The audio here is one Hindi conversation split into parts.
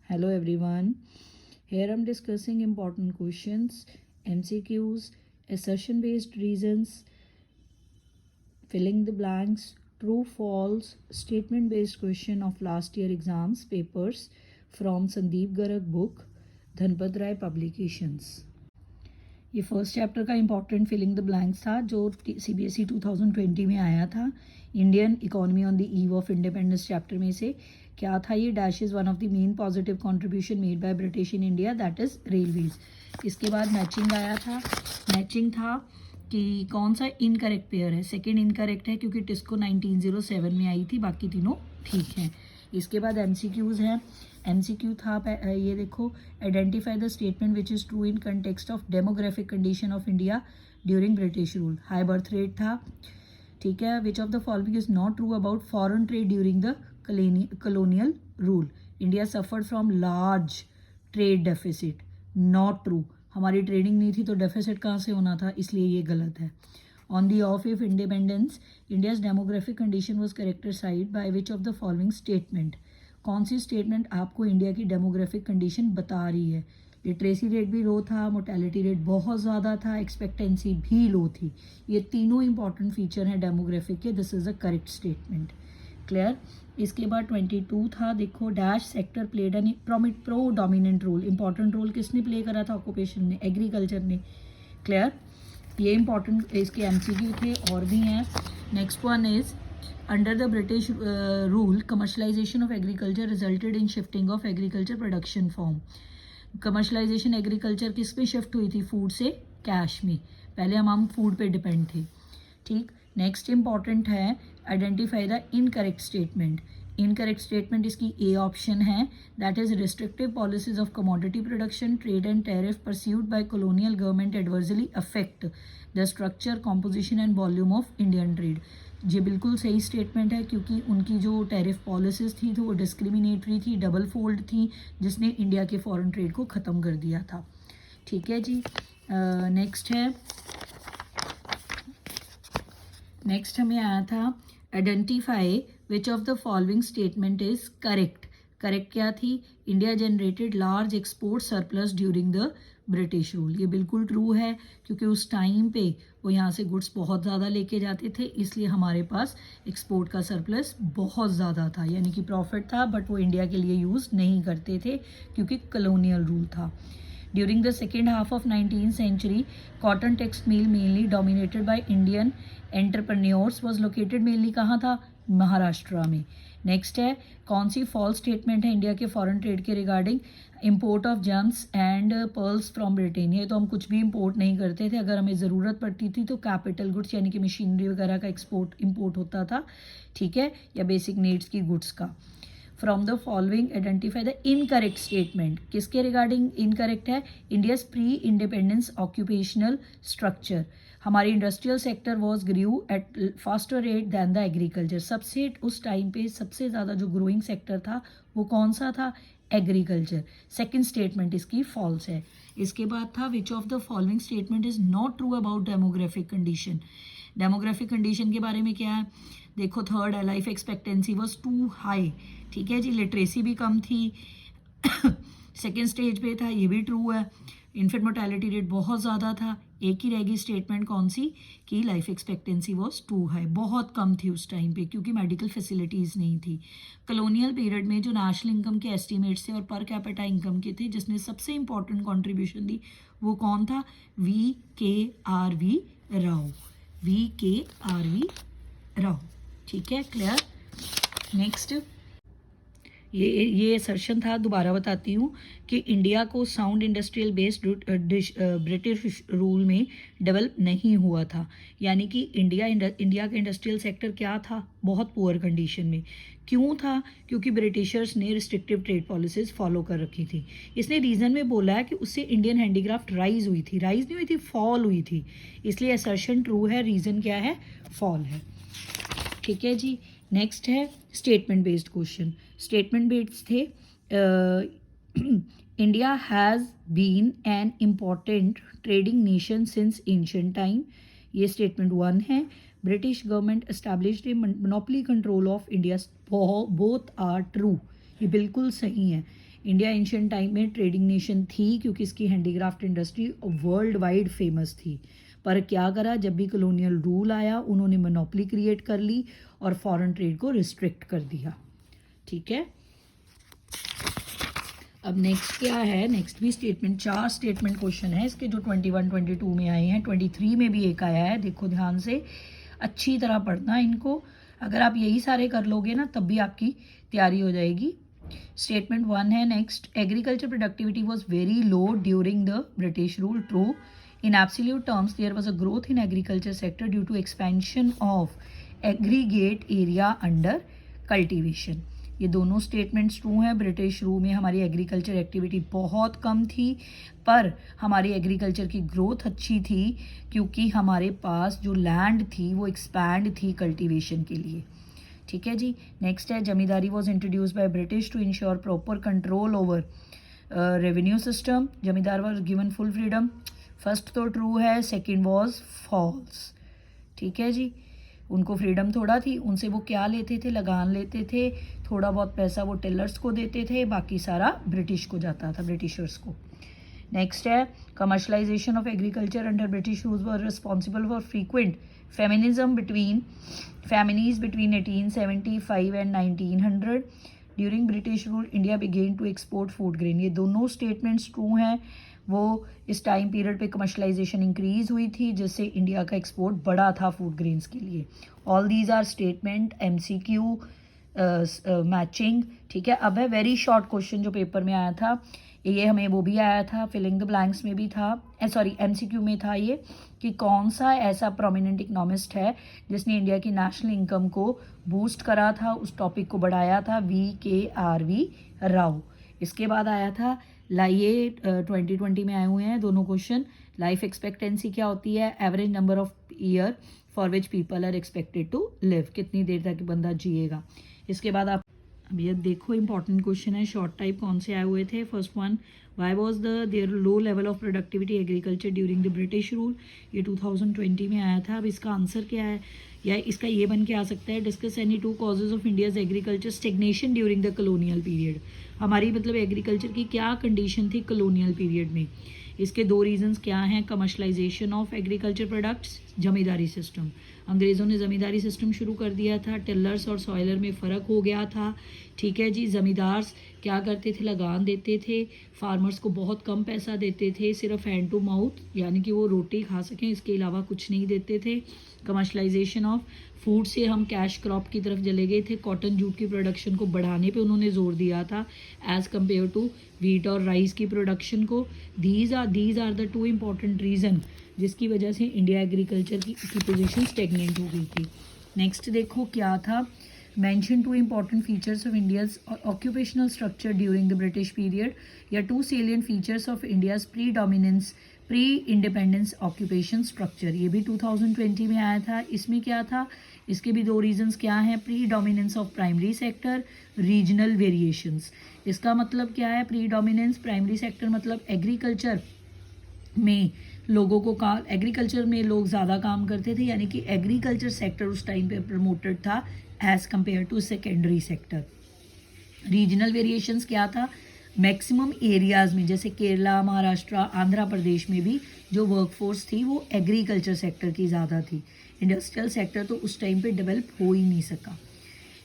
Hello everyone. Here I'm discussing important questions, MCQs, assertion based reasons, filling the blanks, true false, statement based question of last year exams papers from Sandeep Garg book, Dhanpat Rai Publications. ये फर्स्ट चैप्टर का इंपॉर्टेंट फिलिंग द ब्लैंक्स था जो CBSE 2020 में आया था. Indian economy on the eve of independence chapter में से क्या था ये? Dash is one of the main positive contribution made by British in India, that is railways. इसके बाद मैचिंग आया था. मैचिंग था कि कौन सा इनकरेक्ट पेयर है. सेकेंड इनकरेक्ट है क्योंकि टिस्को 1907 में आई थी, बाकी तीनों ठीक हैं. इसके बाद MCQs हैं. MCQ था ये देखो, identify the statement which is true in context of demographic condition of India during British rule. High birth rate था, ठीक है. विच of the following is not true about foreign trade during the colonial rule. India suffered from large trade deficit. Not true. हमारी ट्रेडिंग नहीं थी तो डेफिसिट कहाँ से होना था, इसलिए ये गलत है. On the of of independence India's demographic condition was characterised by which of the following statement. कौन सी स्टेटमेंट आपको इंडिया की डेमोग्राफिक कंडीशन बता रही है? लिटरेसी रेट भी लो था, मोर्टेलिटी रेट बहुत ज़्यादा था, एक्सपेक्टेंसी भी लो थी. ये तीनों इंपॉर्टेंट फीचर हैं डेमोग्राफिक के. This is a correct statement. Clear. इसके बाद 22 था, देखो, dash sector played an pro dominant role. Important role किसने प्ले करा था ऑक्यूपेशन ने? एग्रीकल्चर ने. क्लियर. ये इंपॉर्टेंट इसके MCQ थे और भी हैं. Next one is under the British rule commercialisation of agriculture resulted in shifting of agriculture production form. Commercialisation agriculture किस में शिफ्ट हुई थी? फूड से कैश में. पहले हम फूड पे डिपेंड थे, ठीक. नेक्स्ट इंपॉर्टेंट है, identify the incorrect statement. Incorrect statement इसकी ए ऑप्शन है, that is restrictive policies of commodity production trade and tariff pursued by colonial government adversely affect the structure composition and volume of Indian trade. ये बिल्कुल सही स्टेटमेंट है क्योंकि उनकी जो टैरिफ पॉलिसीज थी तो वो डिस्क्रिमिनेटरी थी, डबल फोल्ड थी, जिसने इंडिया के फॉरेन ट्रेड को ख़त्म कर दिया था. ठीक है जी. नेक्स्ट है, नेक्स्ट हमें आया था identify which of the following statement is correct. Correct क्या थी? India generated large export surplus during the British rule. ये बिल्कुल ट्रू है क्योंकि उस टाइम पे वो यहाँ से गुड्स बहुत ज़्यादा लेके जाते थे, इसलिए हमारे पास एक्सपोर्ट का सरप्लस बहुत ज़्यादा था, यानी कि प्रॉफिट था, बट वो इंडिया के लिए यूज़ नहीं करते थे क्योंकि कॉलोनियल रूल था. During the second half of 19th century, cotton textile mainly dominated by Indian entrepreneurs was located mainly कहाँ था? महाराष्ट्र में. नेक्स्ट है, कौन सी फॉल्स स्टेटमेंट है इंडिया के फॉरेन ट्रेड के regarding? Import of germs and pearls from Britain. ये तो हम कुछ भी इम्पोर्ट नहीं करते थे, अगर हमें ज़रूरत पड़ती थी तो कैपिटल गुड्स यानी कि मशीनरी वगैरह का इम्पोर्ट होता था, ठीक है, या बेसिक नीड्स की गुड्स का. From the following identify the incorrect statement. किसके रिगार्डिंग इनकरेक्ट है? India's pre independence occupational structure. हमारी industrial sector was grew at faster rate than the agriculture. सबसे उस टाइम पे सबसे ज़्यादा जो ग्रोइंग सेक्टर था वो कौन सा था? एग्रीकल्चर. सेकेंड स्टेटमेंट इसकी फॉल्स है. इसके बाद था which of the following statement is not true about demographic condition. Demographic condition के बारे में क्या है? देखो, थर्ड है, life expectancy was too high. ठीक है जी. लिटरेसी भी कम थी. सेकेंड स्टेज पे था, ये भी ट्रू है. इन्फेंट मोर्टेलिटी रेट बहुत ज़्यादा था. एक ही रहेगी स्टेटमेंट कौन सी? कि life expectancy was too high, बहुत कम थी उस टाइम पे क्योंकि मेडिकल फैसिलिटीज़ नहीं थी. कॉलोनियल पीरियड में जो नेशनल इनकम के एस्टिमेट्स थे और पर कैपिटा इनकम के थे, जिसने सबसे इंपॉर्टेंट कॉन्ट्रीब्यूशन दी वो कौन था? VKRV राव. VKRV राव. ठीक है, क्लियर. नेक्स्ट, ये असर्शन था, दोबारा बताती हूँ, कि इंडिया को sound industrial based British rule में डेवलप नहीं हुआ था. यानी कि इंडिया का इंडस्ट्रियल सेक्टर क्या था? बहुत पुअर कंडीशन में. क्यों था? क्योंकि ब्रिटिशर्स ने रिस्ट्रिक्टिव ट्रेड पॉलिसीज फॉलो कर रखी थी. इसने रीज़न में बोला है कि उससे इंडियन हैंडीक्राफ्ट राइज हुई थी. राइज नहीं हुई थी, फॉल हुई थी. इसलिए असर्शन ट्रू है. रीज़न क्या है? फॉल है. ठीक है जी. नेक्स्ट है statement based question. Statement based थे, India has been an important trading nation since ancient time. ये स्टेटमेंट 1 है. British government established a monopoly control of India. Both are true. ये बिल्कुल सही है. इंडिया एंशियंट टाइम में ट्रेडिंग नेशन थी क्योंकि इसकी handicraft industry world wide famous थी, पर क्या करा, जब भी कॉलोनियल रूल आया उन्होंने मोनोपोली क्रिएट कर ली और फॉरेन ट्रेड को रिस्ट्रिक्ट कर दिया। ठीक है, अब नेक्स्ट क्या है, नेक्स्ट भी स्टेटमेंट, 4 स्टेटमेंट क्वेश्चन है इसके जो 21 22 में आए हैं, 23 में भी एक आया है। देखो ध्यान से, अच्छी तरह पढ़ना इनको, अगर आप यही सारे कर लोगे ना तब भी आपकी तैयारी हो जाएगी। स्टेटमेंट 1 है next, agriculture productivity was very low during the British rule. True. In absolute terms there was a growth in agriculture sector due to expansion of aggregate area under cultivation. ये दोनों स्टेटमेंट्स ट्रू हैं। ब्रिटिश रूल में हमारी एग्रीकल्चर एक्टिविटी बहुत कम थी, पर हमारी एग्रीकल्चर की ग्रोथ अच्छी थी क्योंकि हमारे पास जो लैंड थी वो एक्सपैंड थी कल्टीवेशन के लिए। ठीक है जी, नेक्स्ट है, zamindari was introduce by British to ensure proper control over revenue system. Zamindar was given full freedom. First तो ट्रू है, सेकेंड वॉज फॉल्स। ठीक है जी, उनको फ्रीडम थोड़ा थी, उनसे वो क्या लेते थे, लगान लेते थे, थोड़ा बहुत पैसा वो टेलर्स को देते थे, बाकी सारा ब्रिटिश को जाता था, ब्रिटिशर्स को। नेक्स्ट है, commercialisation of agriculture under British rules were responsible for frequent feminism between 1875 and 1900। During British rule India began to export food grain. ये दोनों स्टेटमेंट्स ट्रू हैं। वो इस टाइम पीरियड पे कमर्शलाइजेशन इंक्रीज हुई थी जिससे इंडिया का एक्सपोर्ट बढ़ा था फूड ग्रेन्स के लिए। All these are statement MCQ matching. ठीक है, अब है वेरी शॉर्ट क्वेश्चन जो पेपर में आया था, ये हमें वो भी आया था, फिलिंग द ब्लैंक्स में भी था, सॉरी MCQ में था ये, कि कौन सा ऐसा प्रोमिनेंट इकोनॉमिस्ट है जिसने इंडिया की नेशनल इनकम को बूस्ट करा था, उस टॉपिक को बढ़ाया था, VKRV राव। इसके बाद आया था ये 2020 में आए हुए हैं दोनों क्वेश्चन। लाइफ एक्सपेक्टेंसी क्या होती है, average number of year for which people are expected to live, कितनी देर तक बंदा जिएगा। इसके बाद आप अब ये देखो इंपॉर्टेंट क्वेश्चन है, शॉर्ट टाइप कौन से आए हुए थे। First one, why was there low level of productivity agriculture during the British rule. ये 2020 में आया था। अब इसका आंसर क्या है, या इसका ये बन के आ सकता है, discuss any 2 causes of India's agriculture stagnation during the colonial period. हमारी मतलब एग्रीकल्चर की क्या कंडीशन थी कॉलोनियल पीरियड में। इसके 2 रीजंस क्या हैं, commercialisation of agriculture products, zamindari system. अंग्रेज़ों ने ज़मींदारी सिस्टम शुरू कर दिया था, टिलर्स और सॉइलर में फ़र्क हो गया था। ठीक है जी, ज़मींदार क्या करते थे, लगान देते थे, फार्मर्स को बहुत कम पैसा देते थे, सिर्फ हैंड टू माउथ, यानी कि वो रोटी खा सकें, इसके अलावा कुछ नहीं देते थे। कमर्शलाइजेशन ऑफ फूड से हम कैश क्रॉप की तरफ चले गए थे, कॉटन जूट की प्रोडक्शन को बढ़ाने पे उन्होंने जोर दिया था एज़ कम्पेयर टू वीट और राइस की प्रोडक्शन को। These are the 2 important reason जिसकी वजह से इंडिया एग्रीकल्चर की पोजीशन स्टेगनेंट हो गई थी। नेक्स्ट देखो क्या था, mention 2 important features of India's occupational structure during the British period, या 2 salient features of India's pre-independence occupation structure। ये भी 2020 में आया था। इसमें क्या था, इसके भी 2 रीजंस क्या हैं, pre-dominance of primary sector, regional variations. इसका मतलब क्या है, प्री-डोमिनेंस प्राइमरी सेक्टर मतलब एग्रीकल्चर में लोगों को एग्रीकल्चर में लोग ज़्यादा काम करते थे, यानी कि एग्रीकल्चर सेक्टर उस टाइम पे प्रमोटेड था as compare to secondary sector. Regional variations क्या था, मैक्सिमम एरियाज़ में जैसे केरला, महाराष्ट्र, आंध्र प्रदेश में भी जो वर्कफोर्स थी वो एग्रीकल्चर सेक्टर की ज़्यादा थी। इंडस्ट्रियल सेक्टर तो उस टाइम पे डेवलप हो ही नहीं सका।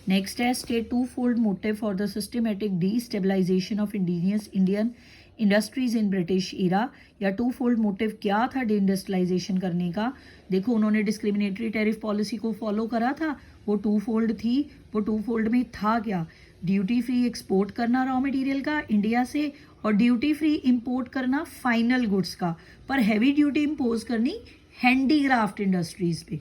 नेक्स्ट है, state 2 fold motive for the systematic destabilization of Indian industries in British era, या 2 फोल्ड मोटिव क्या था डी इंडस्ट्रियलाइजेशन करने का। देखो उन्होंने डिस्क्रिमिनेटरी टैरिफ पॉलिसी को फॉलो करा था, वो 2 फोल्ड थी। वो 2 फोल्ड में था क्या, ड्यूटी फ्री एक्सपोर्ट करना रॉ मटेरियल का इंडिया से, और ड्यूटी फ्री इंपोर्ट करना फाइनल गुड्स का, पर हैवी ड्यूटी इम्पोज करनी हैंडीक्राफ्ट इंडस्ट्रीज़ पे।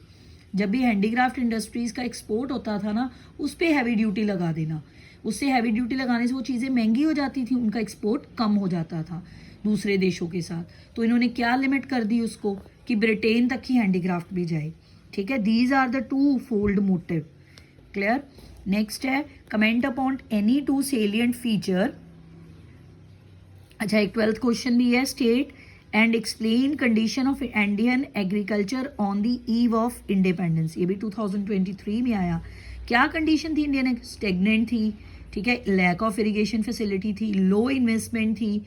जब भी हैंडीक्राफ्ट इंडस्ट्रीज़ का एक्सपोर्ट होता था ना, उस पर हैवी ड्यूटी लगा देना। उससे हैवी ड्यूटी लगाने से वो चीज़ें महंगी हो जाती थी, उनका एक्सपोर्ट कम हो जाता था दूसरे देशों के साथ। तो इन्होंने क्या लिमिट कर दी उसको कि ब्रिटेन तक ही हैंडीक्राफ्ट भी जाए। ठीक है, these are the 2 fold motive. Clear. Next है, comment upon any 2 salient feature. अच्छा, एक 12th क्वेश्चन भी है, state and explain condition of Indian agriculture on the eve of independence. ये भी 2023 में आया। क्या कंडीशन थी इंडियन, स्टेगनेंट थी, ठीक है, लैक ऑफ इरिगेशन फैसिलिटी थी, लो इन्वेस्टमेंट थी,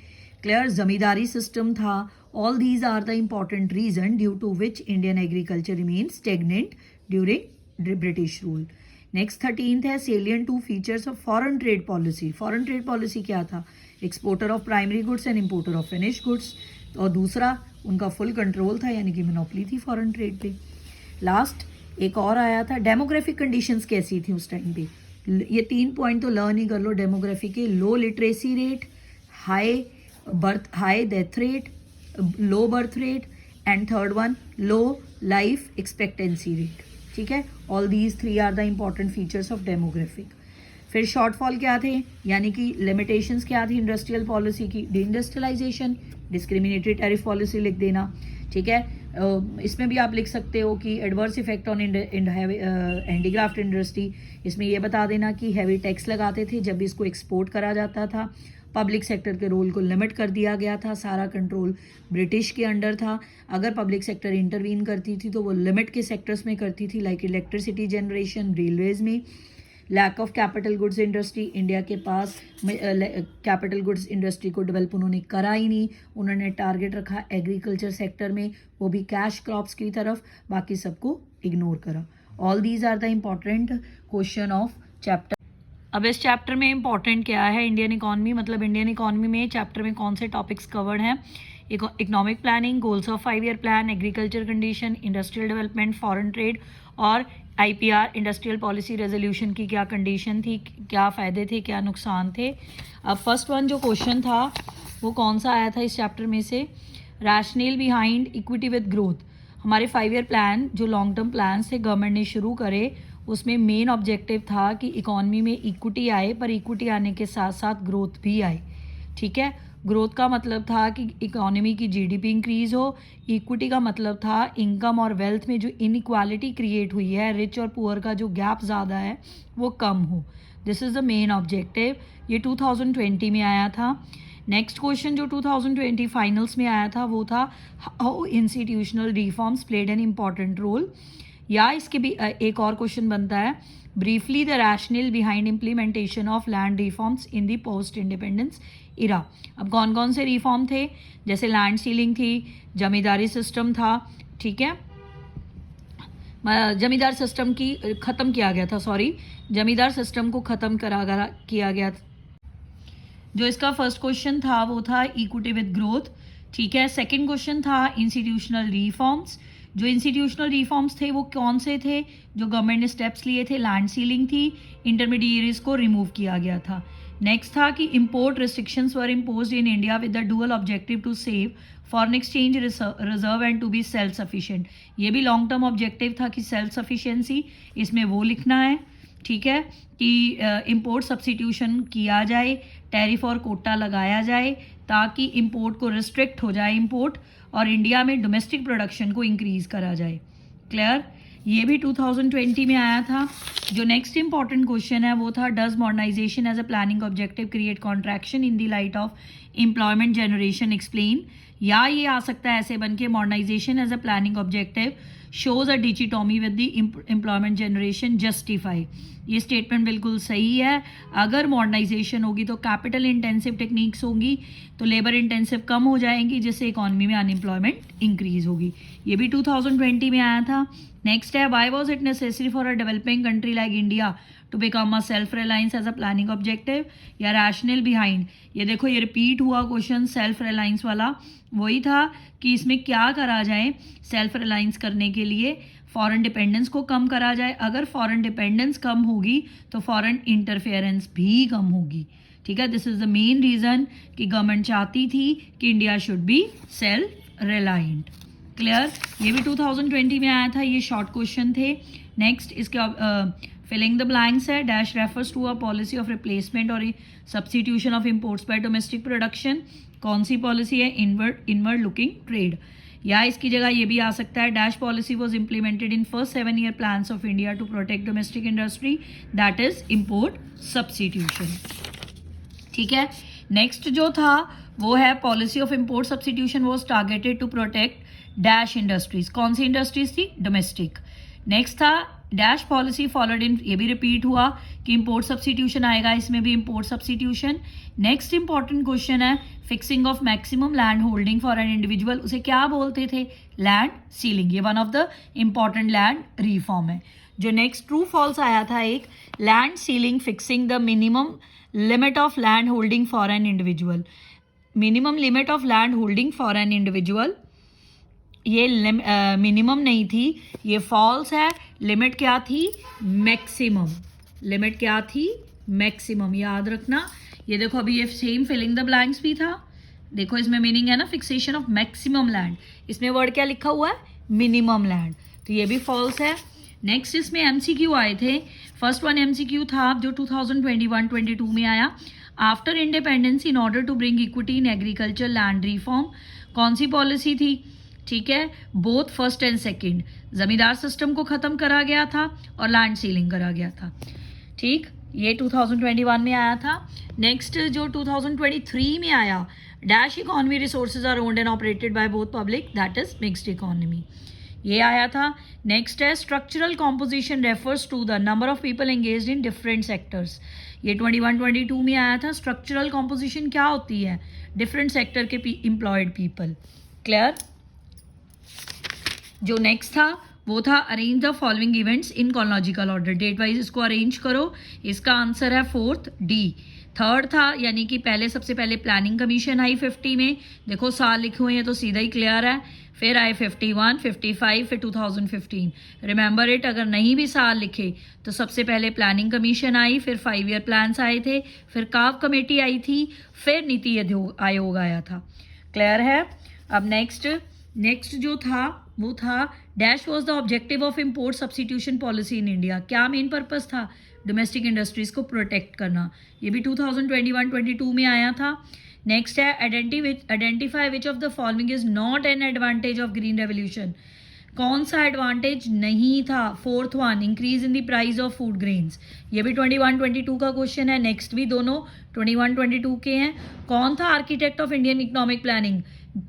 क्लियर, जमींदारी सिस्टम था. All these are the important reason due to which Indian agriculture remain stagnant during British rule. Next 13th है salient to features of foreign trade policy. Foreign trade policy क्या था? Exporter of primary goods and importer of finish goods. और दूसरा उनका फुल कंट्रोल था, यानी कि मोनोपोली थी फॉरेन ट्रेड पे. लास्ट एक और आया था, डेमोग्राफिक कंडीशंस कैसी थी उस टाइम पे. ये 3 पॉइंट तो लर्न ही कर लो डेमोग्राफी के. Low literacy rate, high death rate, low birth rate, and third one low life expectancy rate. ठीक है, all these 3 are the important features of demographic. फिर शॉर्टफॉल क्या थे, यानी कि लिमिटेशंस क्या थी इंडस्ट्रियल पॉलिसी की? डिइंडस्ट्रियलाइजेशन, डिस्क्रिमिनेटरी टैरिफ पॉलिसी लिख देना. ठीक है, इसमें भी आप लिख सकते हो कि adverse effect on handicraft industry. इसमें यह बता देना कि हैवी टैक्स लगाते थे जब भी इसको एक्सपोर्ट करा जाता था. पब्लिक सेक्टर के रोल को लिमिट कर दिया गया था, सारा कंट्रोल ब्रिटिश के अंडर था. अगर पब्लिक सेक्टर इंटरवीन करती थी तो वो लिमिट के सेक्टर्स में करती थी, लाइक इलेक्ट्रिसिटी जनरेशन, रेलवेज में. Lack of capital goods industry, India के पास कैपिटल गुड्स इंडस्ट्री को डेवलप उन्होंने करा ही नहीं. उन्होंने टारगेट रखा एग्रीकल्चर सेक्टर में, वो भी कैश क्रॉप्स की तरफ, बाकी सबको इग्नोर करा. All these are the important question of chapter. अब इस चैप्टर में इंपॉर्टेंट क्या है, इंडियन इकॉनमी, मतलब इंडियन इकॉनमी में चैप्टर में कौन से टॉपिक्स कवर्ड हैं? Economic planning, goals of 5 year plan, agriculture condition, industrial development, foreign trade और आईपीआर इंडस्ट्रियल पॉलिसी रेजोल्यूशन की क्या कंडीशन थी, क्या फ़ायदे थे, क्या नुकसान थे. अब फर्स्ट वन जो क्वेश्चन था वो कौन सा आया था इस चैप्टर में से? Rational behind equity with growth. हमारे 5 ईयर प्लान जो लॉन्ग टर्म प्लान से गवर्नमेंट ने शुरू करे, उसमें मेन ऑब्जेक्टिव था कि इकॉनमी में इक्विटी आए, पर इक्विटी आने के साथ साथ ग्रोथ भी आए. ठीक है, ग्रोथ का मतलब था कि इकोनॉमी की जीडीपी इंक्रीज़ हो. इक्विटी का मतलब था इनकम और वेल्थ में जो इनइक्वालिटी क्रिएट हुई है, रिच और पुअर का जो गैप ज़्यादा है वो कम हो. This is the main objective. ये 2020 में आया था. नेक्स्ट क्वेश्चन जो 2020 फाइनल्स में आया था वो था how institutional reforms played an important role. या इसके भी एक और क्वेश्चन बनता है, briefly the rational behind implementation of land reforms in the post independence era. अब कौन कौन से रिफॉर्म थे? जैसे लैंड सीलिंग थी, जमींदारी सिस्टम था. ठीक है, जमींदार सिस्टम की ख़त्म किया गया था, जमींदार सिस्टम को ख़त्म किया गया था. जो इसका फर्स्ट क्वेश्चन था वो था इक्विटी विद ग्रोथ. ठीक है, सेकंड क्वेश्चन था इंस्टीट्यूशनल रिफॉर्म्स. जो इंस्टीट्यूशनल रिफॉर्म्स थे वो कौन से थे जो गवर्नमेंट ने स्टेप्स लिए थे? लैंड सीलिंग थी, इंटरमीडिएरीज को रिमूव किया गया था. नेक्स्ट था कि import restrictions were imposed in India with the dual objective to save foreign exchange reserve and to be self sufficient. ये भी लॉन्ग टर्म ऑब्जेक्टिव था कि सेल्फ सफिशिएंसी, इसमें वो लिखना है. ठीक है, कि इम्पोर्ट सब्सिट्यूशन किया जाए, टैरिफ और कोटा लगाया जाए ताकि इम्पोर्ट को रिस्ट्रिक्ट हो जाए इम्पोर्ट, और इंडिया में डोमेस्टिक प्रोडक्शन को इंक्रीज़ करा जाए. क्लियर, ये भी 2020 में आया था. जो नेक्स्ट इंपॉर्टेंट क्वेश्चन है वो था does modernisation as a planning objective create contraction in the light of employment generation explain. या ये आ सकता है ऐसे बन के, modernisation as a planning objective shows a dichotomy with the employment generation justify. ये स्टेटमेंट बिल्कुल सही है. अगर मॉडर्नाइजेशन होगी तो कैपिटल इंटेंसिव टेक्निक्स होंगी, तो लेबर इंटेंसिव कम हो जाएंगी, जिससे इकॉनमी में अनएम्प्लॉयमेंट इंक्रीज होगी. ये भी 2020 में आया था. नेक्स्ट है why was it necessary for a developing country like India to become a self reliance as a planning objective या रैशनल बिहाइंड. ये देखो, ये रिपीट हुआ क्वेश्चन सेल्फ रिलायंस वाला. वही था कि इसमें क्या करा जाए सेल्फ रिलायंस करने के लिए, फॉरेन डिपेंडेंस को कम करा जाए. अगर फॉरेन डिपेंडेंस कम होगी तो फॉरेन इंटरफेरेंस भी कम होगी. ठीक है, this is the main reason कि गवर्नमेंट चाहती थी कि India should be self reliant. Clear, ये भी 2020 में आया था. ये शॉर्ट क्वेश्चन थे. नेक्स्ट इसके फिलिंग द ब्लैंक्स है. Dash refers to a policy of replacement और substitution of imports by domestic production. कौन सी पॉलिसी है? Inward looking trade. या इसकी जगह ये भी आ सकता है, dash policy was implemented in first 7 year plans of India to protect domestic industry, that is import substitution. ठीक है, नेक्स्ट जो था वो है policy of import substitution was targeted to protect dash industries. कौन सी इंडस्ट्रीज थी? डोमेस्टिक. नेक्स्ट था डैश पॉलिसी फॉलोड इन, ये भी रिपीट हुआ कि इम्पोर्ट सब्सिट्यूशन आएगा, इसमें भी import substitution. Next important question है fixing of maximum land holding for an individual, उसे क्या बोलते थे? Land ceiling. ये one of the important land reform है. जो नेक्स्ट ट्रू फॉल्स आया था एक, land ceiling fixing the minimum limit of land holding for an individual. Minimum limit of land holding for an individual, ये मिनिमम नहीं थी, ये फॉल्स है. लिमिट क्या थी? मैक्सिमम. लिमिट क्या थी? मैक्सिमम. याद रखना. ये देखो अभी ये सेम फिलिंग द ब्लैंक्स भी था. देखो इसमें मीनिंग है ना फिक्सेशन ऑफ मैक्सिमम लैंड, इसमें वर्ड क्या लिखा हुआ है? Minimum land. तो ये भी फॉल्स है. नेक्स्ट इसमें एमसीक्यू आए थे. फर्स्ट वन एमसीक्यू था जो 2021-22 में आया. After independence in order to bring equity in agriculture land reform, कौन सी पॉलिसी थी? ठीक है, both first and second. Zamindar system को खत्म करा गया था और लैंड सीलिंग करा गया था. ठीक, ये 2021 में आया था. नेक्स्ट जो 2023 में आया, dash economy resources are owned and operated by both public, that is mixed economy, ये आया था. नेक्स्ट है structural composition refers to the number of people engaged in different sectors, ये 21-22 में आया था. स्ट्रक्चरल कॉम्पोजिशन क्या होती है? डिफरेंट सेक्टर के एम्प्लॉयड पीपल. क्लियर. जो नेक्स्ट था वो था arrange the following events in chronological order, date wise इसको अरेंज करो. इसका आंसर है 4th D. थर्ड था यानी कि पहले सबसे पहले प्लानिंग कमीशन आई 50 में, देखो साल लिखे हुए हैं तो सीधा ही क्लियर है. फिर आए 51, 55, फिर 2015. रिमेंबर इट, अगर नहीं भी साल लिखे तो सबसे पहले प्लानिंग कमीशन आई, फिर 5 ईयर प्लान्स आए थे, फिर काव कमेटी आई थी, फिर नीति आयोग आया था. क्लियर है. अब नेक्स्ट जो था वो था dash was the objective of import substitution policy in India, क्या मेन पर्पस था? डोमेस्टिक इंडस्ट्रीज को प्रोटेक्ट करना. ये भी 2021-22 में आया था. नेक्स्ट है identify which of the following is not an advantage of green revolution, कौन सा एडवांटेज नहीं था? 4th one, increase in the price of food grains, ये भी 21-22 का क्वेश्चन है. नेक्स्ट भी दोनों 21-22 के हैं. कौन था architect of Indian economic planning?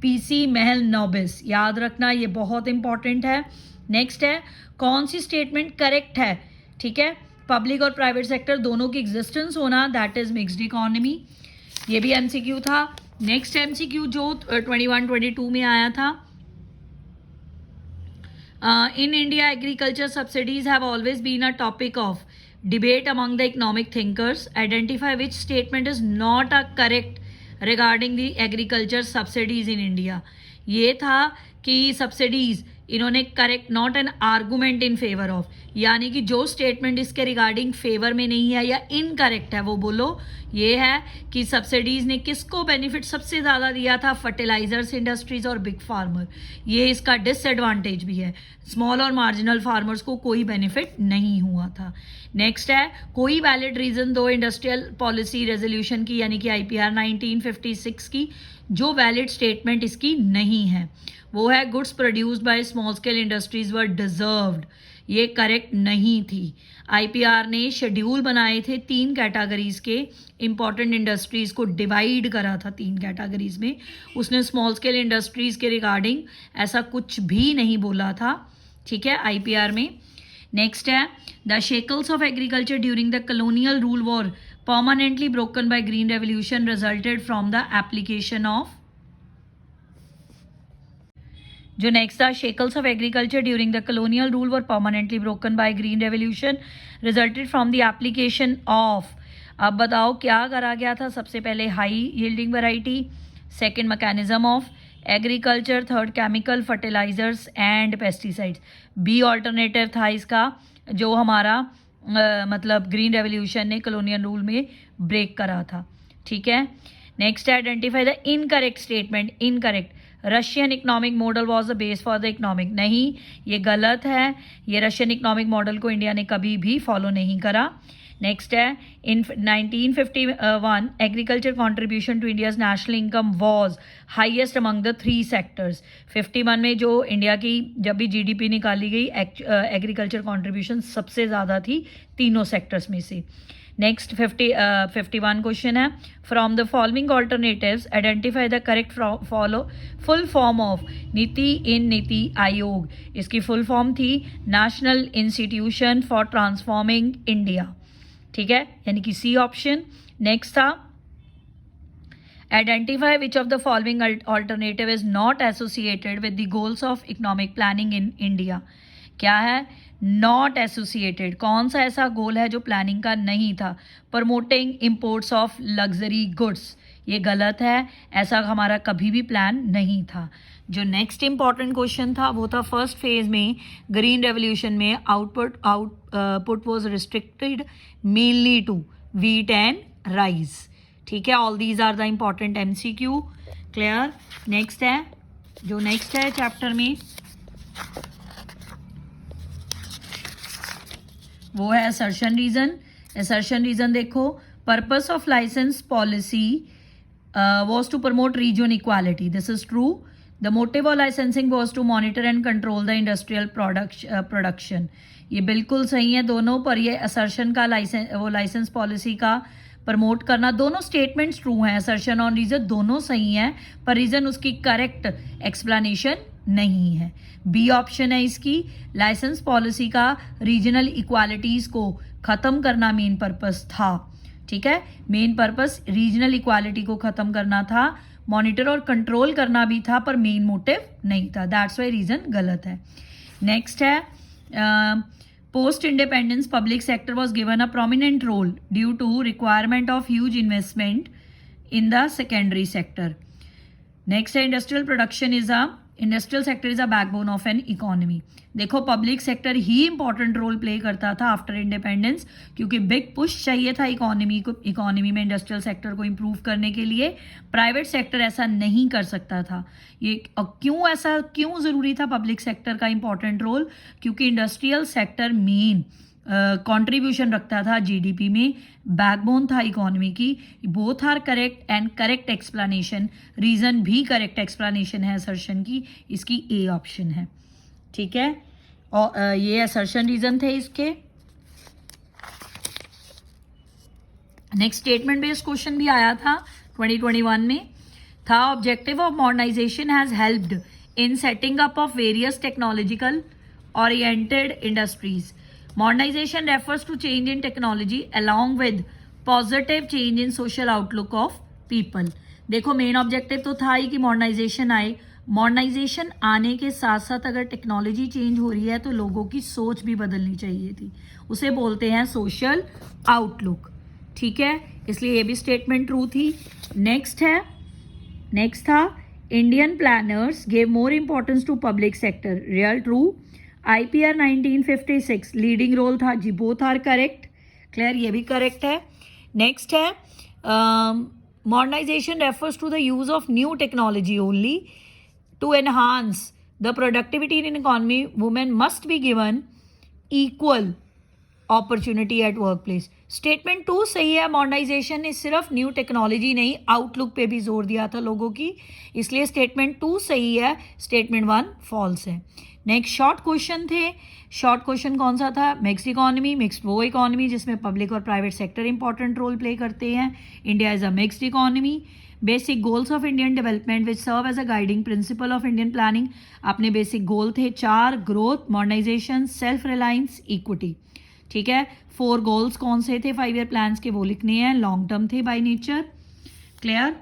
PC महल नोबिस, याद रखना ये बहुत इंपॉर्टेंट है. नेक्स्ट है कौन सी स्टेटमेंट करेक्ट है? ठीक है, पब्लिक और प्राइवेट सेक्टर दोनों की एग्जिस्टेंस होना, दैट इज मिक्स्ड इकोनॉमी, ये भी MCQ था. नेक्स्ट MCQ जो 21-22 में आया था, in India agriculture subsidies have always been a topic of debate among the economic thinkers. Identify which statement is not a correct regarding the agriculture subsidies in India. ये था कि सब्सिडीज इन्होंने correct, not an argument in favour of, यानी कि जो स्टेटमेंट इसके रिगार्डिंग फेवर में नहीं है या इनकरेक्ट है वो बोलो. ये है कि सब्सिडीज ने किसको बेनिफिट सबसे ज़्यादा दिया था? फर्टिलाइजर्स इंडस्ट्रीज और बिग फार्मर. ये इसका डिसएडवांटेज भी है, स्मॉल और मार्जिनल फार्मर्स को कोई बेनिफिट नहीं हुआ था. नेक्स्ट है कोई वैलिड रीजन दो इंडस्ट्रियल पॉलिसी रेजोल्यूशन की, यानी कि IPR 1956 की, जो वैलिड स्टेटमेंट इसकी नहीं है वो है goods produced by small scale industries were deserved, ये करेक्ट नहीं थी. IPR ने शेड्यूल बनाए थे 3 कैटेगरीज के, इंपॉर्टेंट इंडस्ट्रीज को डिवाइड करा था 3 कैटेगरीज में. उसने स्मॉल स्केल इंडस्ट्रीज के रिगार्डिंग ऐसा कुछ भी नहीं बोला था. ठीक है, IPR में. नेक्स्ट है the shackles of agriculture during the colonial rule war permanently broken by green revolution resulted from the application of, जो नेक्स्ट था shackles of agriculture during the colonial rule were permanently broken by green revolution resulted from the application of. अब बताओ क्या करा गया था? सबसे पहले high yielding variety, second mechanism of agriculture, third chemical fertilisers and pesticides. B alternative था इसका, जो हमारा मतलब ग्रीन रेवोल्यूशन ने कॉलोनियल रूल में ब्रेक करा था. ठीक है. Next identify the incorrect statement. Incorrect, Russian economic model was the base for the economic, नहीं, ये गलत है. ये रशियन इकोनॉमिक मॉडल को इंडिया ने कभी भी फॉलो नहीं करा. नेक्स्ट है in 1951 agriculture contribution to India's national income was highest among the 3 sectors. 51 में जो इंडिया की जब भी GDP निकाली गई एग्रीकल्चर कॉन्ट्रीब्यूशन सबसे ज़्यादा थी तीनों सेक्टर्स में से. नेक्स्ट 51 क्वेश्चन है, from the following alternatives identify the correct full form of नीति इन नीति आयोग। इसकी फुल फॉर्म थी national institution for transforming India, ठीक है, यानी कि सी ऑप्शन। नेक्स्ट था identify which of the following alternative is not associated with the goals of economic planning in India. क्या है? Not associated. कौन सा ऐसा गोल है जो प्लानिंग का नहीं था? Promoting imports of luxury goods, ये गलत है, ऐसा हमारा कभी भी प्लान नहीं था। जो नेक्स्ट इंपॉर्टेंट क्वेश्चन था वो था फर्स्ट फेज में ग्रीन रेवोल्यूशन में output was restricted mainly to wheat and rice, ठीक है। All these are the important MCQ, clear. Next है, जो नेक्स्ट है चैप्टर में वो है असर्शन रीजन। असर्शन रीजन देखो, purpose of licence policy was to promote region equality. This is true. The motive of licensing was to monitor and control the industrial production. ये बिल्कुल सही है दोनों, पर ये असर्शन का लाइसेंस पॉलिसी का प्रमोट करना, दोनों स्टेटमेंट्स ट्रू हैं। असर्शन और रीजन दोनों सही हैं, पर रीजन उसकी करेक्ट एक्सप्लेनेशन नहीं है। बी ऑप्शन है इसकी, लाइसेंस पॉलिसी का रीजनल इक्वालिटीज को खत्म करना मेन पर्पस था, ठीक है। मेन पर्पस रीजनल इक्वालिटी को खत्म करना था, मॉनिटर और कंट्रोल करना भी था, पर मेन मोटिव नहीं था। दैट्स वाई रीजन गलत है। नेक्स्ट है, post independence public sector was given a prominent role due to requirement of huge investment in the secondary sector. Next है, industrial sector is a backbone of an economy. देखो, पब्लिक सेक्टर ही इंपॉर्टेंट रोल प्ले करता था आफ्टर इंडिपेंडेंस, क्योंकि बिग पुश चाहिए था इकोनॉमी में इंडस्ट्रियल सेक्टर को इम्प्रूव करने के लिए। प्राइवेट सेक्टर ऐसा नहीं कर सकता था। ये क्यों ज़रूरी था पब्लिक सेक्टर का इंपॉर्टेंट रोल? क्योंकि इंडस्ट्रियल सेक्टर मेन कंट्रीब्यूशन रखता था जीडीपी में, बैकबोन था इकोनॉमी की। Both are correct and correct explanation, reason भी करेक्ट एक्सप्लेनेशन है असर्शन की, इसकी ए ऑप्शन है, ठीक है। और ये असर्शन रीजन थे इसके। नेक्स्ट स्टेटमेंट बेस्ड क्वेश्चन भी आया था 2021 में, था objective of modernisation has helped in setting up of various technological oriented industries. Modernization refers to change in technology along with positive change in social outlook of people. देखो, मेन ऑब्जेक्टिव तो था ही कि मॉडर्नाइजेशन आए। मॉडर्नाइजेशन आने के साथ साथ अगर टेक्नोलॉजी चेंज हो रही है तो लोगों की सोच भी बदलनी चाहिए थी, उसे बोलते हैं सोशल आउटलुक, ठीक है। इसलिए ये भी स्टेटमेंट ट्रू थी। नेक्स्ट था Indian planners gave more importance to public sector, real true. IPR 1956 leading role था जी, बोथ आर करेक्ट, क्लियर, ये भी करेक्ट है। नेक्स्ट है, modernisation refers to the use of new technology only to enhance the productivity in economy. Women must be given equal opportunity at work place. Statement 2 सही है, मॉडर्नाइजेशन ने सिर्फ न्यू टेक्नोलॉजी नहीं आउटलुक पे भी जोर दिया था लोगों की, इसलिए स्टेटमेंट 2 सही है, स्टेटमेंट 1 फॉल्स है। नेक्स्ट शॉर्ट क्वेश्चन थे। शॉर्ट क्वेश्चन कौन सा था? Mixed economy. मिक्स्ड वो इकोनॉमी जिसमें पब्लिक और private sector important role play करते हैं। India is a mixed economy. Basic goals of Indian development which serve as a guiding principle of Indian planning. अपने बेसिक गोल थे 4, growth, modernisation, self reliance, equity, ठीक है। 4 गोल्स कौन से थे 5 ईयर प्लान्स के, वो लिखने हैं, लॉन्ग टर्म थे by nature, clear.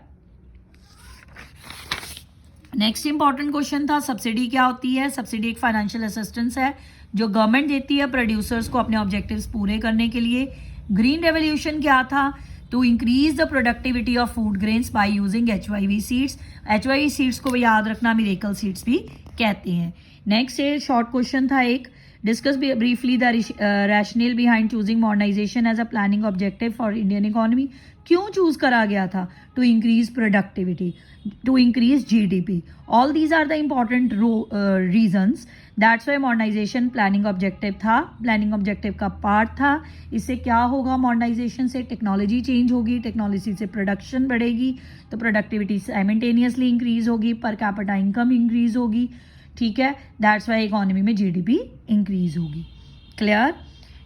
Next important question था सब्सिडी क्या होती है। सब्सिडी एक फाइनेंशियल असिस्टेंस है जो गवर्नमेंट देती है प्रोड्यूसर्स को अपने ऑब्जेक्टिव्स पूरे करने के लिए। ग्रीन रेवोल्यूशन क्या था? To increase the productivity of food grains by using HYV seeds. HYV seeds को याद रखना मिरेकल सीड्स भी कहते हैं। नेक्स्ट है शॉर्ट क्वेश्चन था एक, discuss briefly the rational behind choosing modernisation as a planning objective for Indian economy. क्यों चूज करा गया था? टू इंक्रीज प्रोडक्टिविटी, to increase GDP. All these are the important reasons. That's why modernization planning objective था, planning objective का पार्ट था। इससे क्या होगा? मॉडर्नाइजेशन से टेक्नोलॉजी चेंज होगी, टेक्नोलॉजी से प्रोडक्शन बढ़ेगी, तो प्रोडक्टिविटी साइमल्टेनियसली इंक्रीज होगी, पर कैपिटा इनकम इंक्रीज होगी, ठीक है। दैट्स वाई इकोनॉमी में GDP इंक्रीज होगी, क्लियर।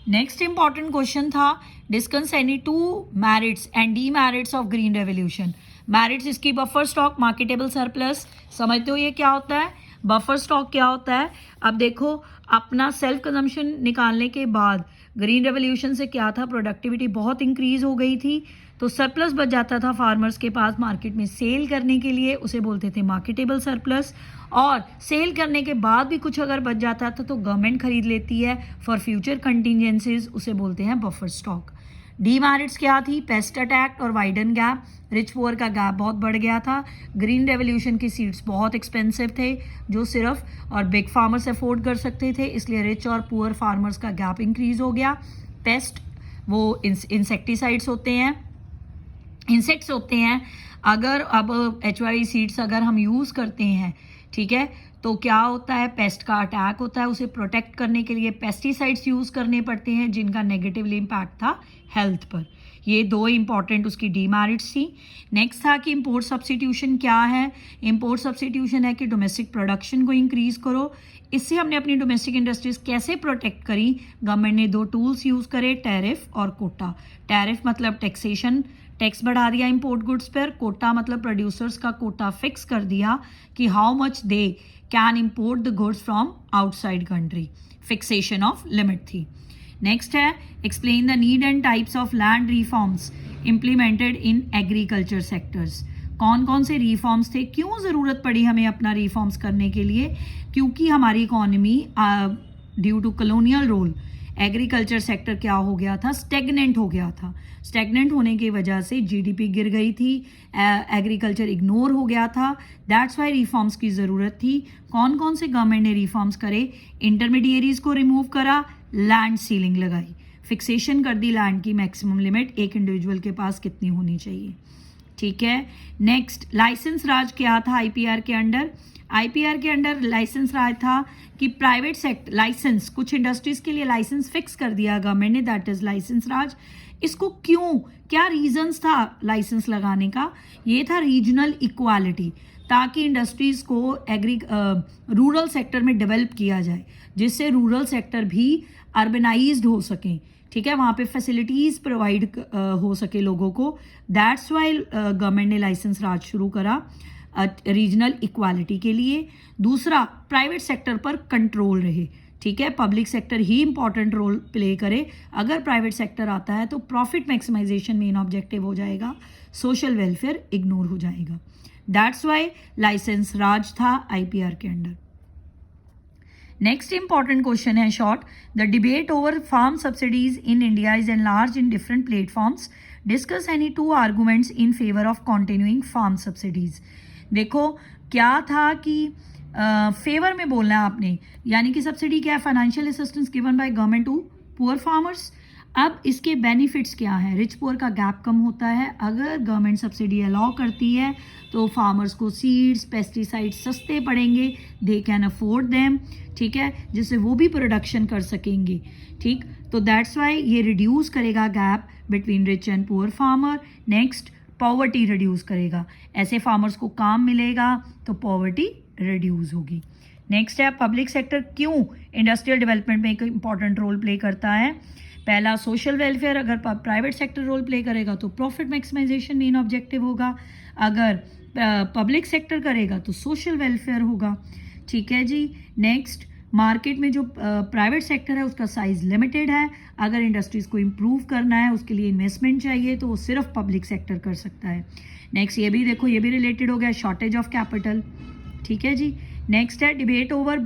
नेक्स्ट इंपॉर्टेंट क्वेश्चन था, discuss any 2 merits and demerits of green revolution. Merits इसकी बफर स्टॉक, मार्केटेबल सरप्लस। समझते हो ये क्या होता है, बफर स्टॉक क्या होता है। अब देखो अपना सेल्फ कंजम्पशन निकालने के बाद ग्रीन रेवोल्यूशन से क्या था, प्रोडक्टिविटी बहुत इंक्रीज हो गई थी, तो सरप्लस बच जाता था फार्मर्स के पास मार्केट में सेल करने के लिए, उसे बोलते थे मार्केटेबल सरप्लस। और सेल करने के बाद भी कुछ अगर बच जाता था तो गवर्नमेंट खरीद लेती है फॉर फ्यूचर कंटिजेंसीज, उसे बोलते हैं बफर स्टॉक। डीमेरिट्स क्या थी, पेस्ट अटैक और वाइडन गैप, रिच पुअर का गैप बहुत बढ़ गया था। ग्रीन रेवोल्यूशन की सीड्स बहुत एक्सपेंसिव थे जो सिर्फ और बिग फार्मर्स अफोर्ड कर सकते थे, इसलिए रिच और पुअर फार्मर्स का गैप इंक्रीज हो गया। पेस्ट वो इंसेक्टिसाइड्स होते हैं, इंसेक्ट्स होते हैं। अगर अब HY सीड्स अगर हम यूज़ करते हैं, ठीक है, तो क्या होता है, पेस्ट का अटैक होता है, उसे प्रोटेक्ट करने के लिए पेस्टिसाइड्स यूज़ करने पड़ते हैं जिनका नेगेटिवली इम्पैक्ट था हेल्थ पर। ये 2 इंपॉर्टेंट उसकी डीमेरिट्स थी। नेक्स्ट था कि इंपोर्ट सब्स्टिट्यूशन क्या है। इंपोर्ट सब्स्टिट्यूशन है कि डोमेस्टिक प्रोडक्शन को इंक्रीज़ करो। इससे हमने अपनी डोमेस्टिक इंडस्ट्रीज कैसे प्रोटेक्ट करी, गवर्नमेंट ने 2 टूल्स यूज़ करे, टैरिफ और कोटा। टैरिफ मतलब टैक्सेशन, टैक्स बढ़ा दिया इंपोर्ट गुड्स पर। कोटा मतलब प्रोड्यूसर्स का कोटा फिक्स कर दिया कि how much they can import the goods from outside country, fixation of limit थी। नेक्स्ट है, explain the need and types of land reforms implemented in agriculture sectors. कौन कौन से रिफॉर्म्स थे, क्यों ज़रूरत पड़ी हमें अपना रिफॉर्म्स करने के लिए, क्योंकि हमारी economy due to colonial rule agriculture sector क्या हो गया था, स्टेगनेंट हो गया था। स्टेगनेंट होने की वजह से GDP गिर गई थी, एग्रीकल्चर इग्नोर हो गया था, दैट्स वाई रिफॉर्म्स की ज़रूरत थी। कौन कौन से गवर्नमेंट ने रिफॉर्म्स करे, इंटरमीडिएरीज को रिमूव करा, लैंड सीलिंग लगाई, फिक्सेशन कर दी लैंड की मैक्सिमम लिमिट एक इंडिविजुअल के पास कितनी होनी चाहिए, ठीक है। नेक्स्ट, लाइसेंस राज क्या था IPR के अंडर। IPR के अंडर लाइसेंस राज था कि प्राइवेट सेक्टर लाइसेंस, कुछ इंडस्ट्रीज के लिए लाइसेंस फिक्स कर दिया गवर्नमेंट ने, दैट इज लाइसेंस राज। इसको क्यों, क्या रीजंस था लाइसेंस लगाने का, ये था रीजनल इक्वालिटी, ताकि इंडस्ट्रीज को रूरल सेक्टर में डेवलप किया जाए, जिससे रूरल सेक्टर भी अर्बनाइज्ड हो सकें, ठीक है, वहाँ पे फैसिलिटीज़ प्रोवाइड हो सके लोगों को। दैट्स वाई गवर्नमेंट ने लाइसेंस राज शुरू करा रीजनल इक्वालिटी के लिए। दूसरा, प्राइवेट सेक्टर पर कंट्रोल रहे, ठीक है, पब्लिक सेक्टर ही इंपॉर्टेंट रोल प्ले करे। अगर प्राइवेट सेक्टर आता है तो प्रॉफिट मैक्सिमाइजेशन मेन ऑब्जेक्टिव हो जाएगा, सोशल वेलफेयर इग्नोर हो जाएगा। दैट्स वाई लाइसेंस राज था IPR के अंडर। नेक्स्ट इंपॉर्टेंट क्वेश्चन है short, the debate over farm subsidies in India is enlarge in different platforms, discuss any 2 arguments in favour of continuing farm subsidies. देखो क्या था कि फेवर में बोलना है आपने, यानी कि सब्सिडी क्या है, financial assistance given by government to poor farmers. अब इसके बेनिफिट्स क्या है, रिच पुअर का गैप कम होता है, अगर गवर्नमेंट सब्सिडी अलाउ करती है तो फार्मर्स को सीड्स पेस्टिसाइड्स सस्ते पड़ेंगे, दे कैन अफोर्ड देम, ठीक है, जिससे वो भी प्रोडक्शन कर सकेंगे, ठीक, तो दैट्स वाई ये रिड्यूस करेगा gap between rich and poor farmer. Next, poverty reduce करेगा, ऐसे फार्मर्स को काम मिलेगा तो पॉवर्टी रिड्यूस होगी। नेक्स्ट है, पब्लिक सेक्टर क्यों इंडस्ट्रियल डेवलपमेंट में एक इंपॉर्टेंट रोल प्ले करता है। पहला, सोशल वेलफेयर, अगर प्राइवेट सेक्टर रोल प्ले करेगा तो प्रॉफिट मैक्सिमाइजेशन मेन ऑब्जेक्टिव होगा, अगर पब्लिक सेक्टर करेगा तो सोशल वेलफेयर होगा, ठीक है जी। नेक्स्ट, मार्केट में जो प्राइवेट सेक्टर है उसका साइज लिमिटेड है, अगर इंडस्ट्रीज को इम्प्रूव करना है उसके लिए इन्वेस्टमेंट चाहिए तो वो सिर्फ पब्लिक सेक्टर कर सकता है। नेक्स्ट, ये भी देखो, ये भी रिलेटेड हो गया, शॉर्टेज ऑफ कैपिटल, ठीक है जी। नेक्स्ट है, debate over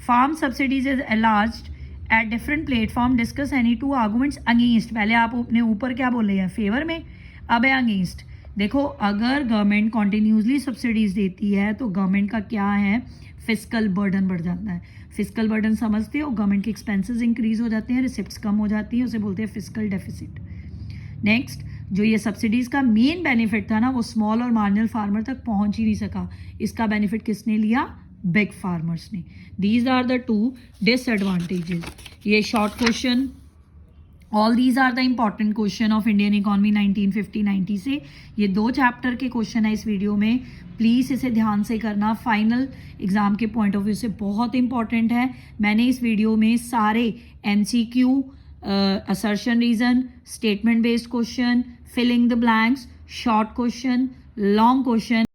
farm subsidies is enlarged at different platform, discuss any 2 arguments against. पहले आप अपने ऊपर क्या बोल रहे हैं, फेवर में, अब है अगेंस्ट। देखो, अगर गवर्नमेंट कॉन्टिन्यूसली सब्सिडीज देती है तो गवर्नमेंट का क्या है, फिस्कल बर्डन बढ़ जाता है। फिस्कल बर्डन समझते हो, गवर्नमेंट के एक्सपेंसेस इंक्रीज हो जाते हैं, रिसिप्ट्स कम हो जाती हैं, उसे बोलते हैं फिस्कल डेफिसिट। नेक्स्ट, जो ये सब्सिडीज़ का मेन बेनिफिट था ना, वो स्मॉल और मार्जिनल फार्मर तक पहुंच ही नहीं सका, इसका बेनिफिट किसने लिया, बिग फार्मर्स ने। These are the 2 disadvantages. ये short question, all these are the important question of Indian economy 1950-90 से। ये 2 चैप्टर के क्वेश्चन है इस वीडियो में, प्लीज़ इसे ध्यान से करना, फाइनल एग्जाम के पॉइंट ऑफ व्यू से बहुत इंपॉर्टेंट है। मैंने इस वीडियो में सारे MCQ assertion reason, statement based question, filling the blanks, short question, long question,